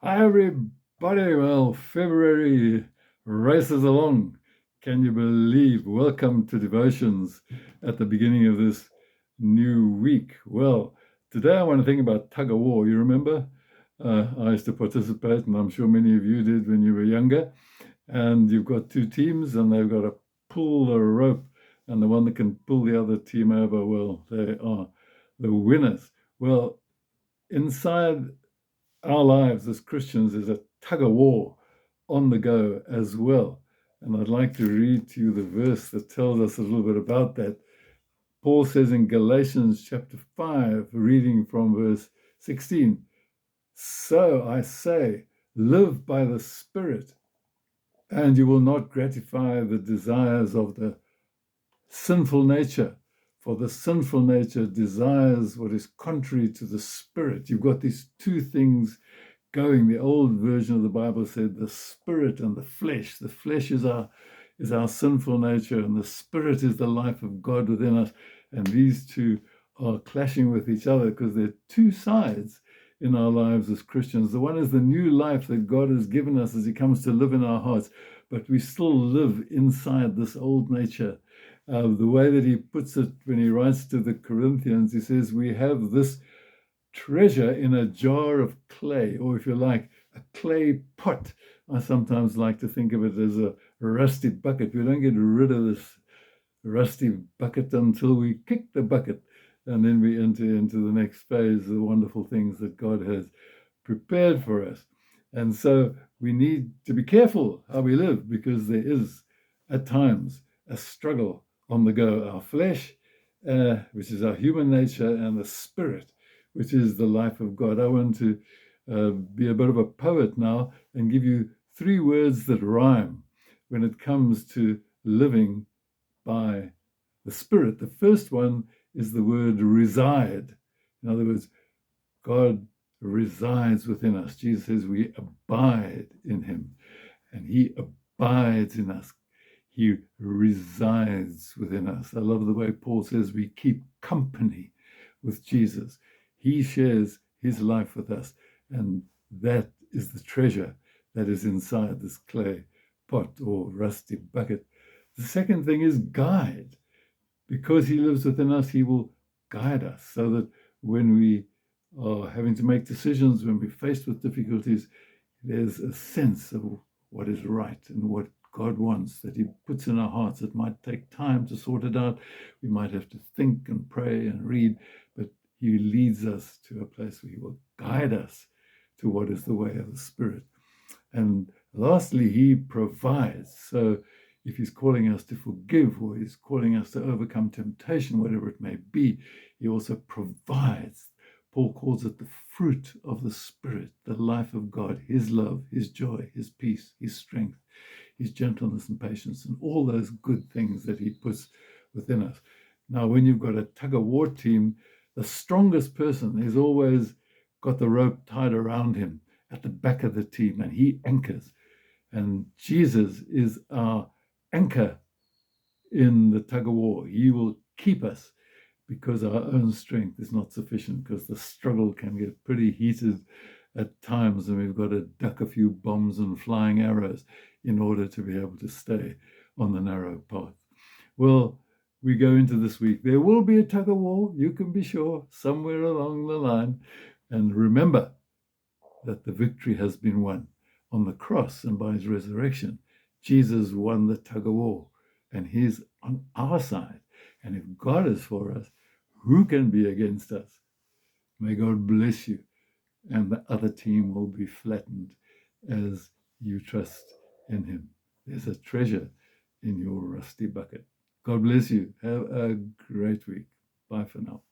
Hi, everybody. Well, February races along. Can you believe? Welcome to devotions at the beginning of this new week. Well, today I want to think about tug of war. You remember? I used to participate, and I'm sure many of you did when you were younger. And you've got two teams, and they've got to pull a rope, and the one that can pull the other team over, well, they are the winners. Well, inside our lives as Christians is a tug of war on the go as well. And I'd like to read to you the verse that tells us a little bit about that. Paul says in Galatians chapter 5, reading from verse 16, "So I say, live by the Spirit, and you will not gratify the desires of the sinful nature. For the sinful nature desires what is contrary to the Spirit." You've got these two things going. The old version of the Bible said the spirit and the flesh. The flesh is our sinful nature, and the spirit is the life of God within us. And these two are clashing with each other because they're two sides in our lives as Christians. The one is the new life that God has given us as He comes to live in our hearts, but we still live inside this old nature. The way that he puts it when he writes to the Corinthians, he says, we have this treasure in a jar of clay, or if you like, a clay pot. I sometimes like to think of it as a rusty bucket. We don't get rid of this rusty bucket until we kick the bucket, and then we enter into the next phase, the wonderful things that God has prepared for us. And so we need to be careful how we live, because there is at times a struggle on the go. Our flesh, which is our human nature, and the spirit, which is the life of God. I want to be a bit of a poet now and give you three words that rhyme when it comes to living by the Spirit. The first one is the word reside. In other words, God resides within us. Jesus says we abide in Him, and He abides in us. He resides within us. I love the way Paul says we keep company with Jesus. He shares His life with us, and that is the treasure that is inside this clay pot or rusty bucket. The second thing is guide. Because He lives within us, He will guide us, so that when we are having to make decisions, when we're faced with difficulties, there's a sense of what is right and what God wants that He puts in our hearts. It might take time to sort it out. We might have to think and pray and read, but He leads us to a place where He will guide us to what is the way of the Spirit. And lastly, He provides. So if He's calling us to forgive, or He's calling us to overcome temptation, whatever it may be, He also provides. Paul calls it the fruit of the Spirit, the life of God, His love, His joy, His peace, His strength, His gentleness and patience, and all those good things that He puts within us. Now, when you've got a tug of war team, the strongest person has always got the rope tied around him at the back of the team, and he anchors. And Jesus is our anchor in the tug of war. He will keep us, because our own strength is not sufficient, because the struggle can get pretty heated at times, and we've got to duck a few bombs and flying arrows in order to be able to stay on the narrow path. Well, we go into this week. There will be a tug of war, you can be sure, somewhere along the line. And remember that the victory has been won on the cross, and by His resurrection, Jesus won the tug of war, and He's on our side. And if God is for us, who can be against us? May God bless you, and the other team will be flattened as you trust in Him. There's a treasure in your rusty bucket. God bless you. Have a great week. Bye for now.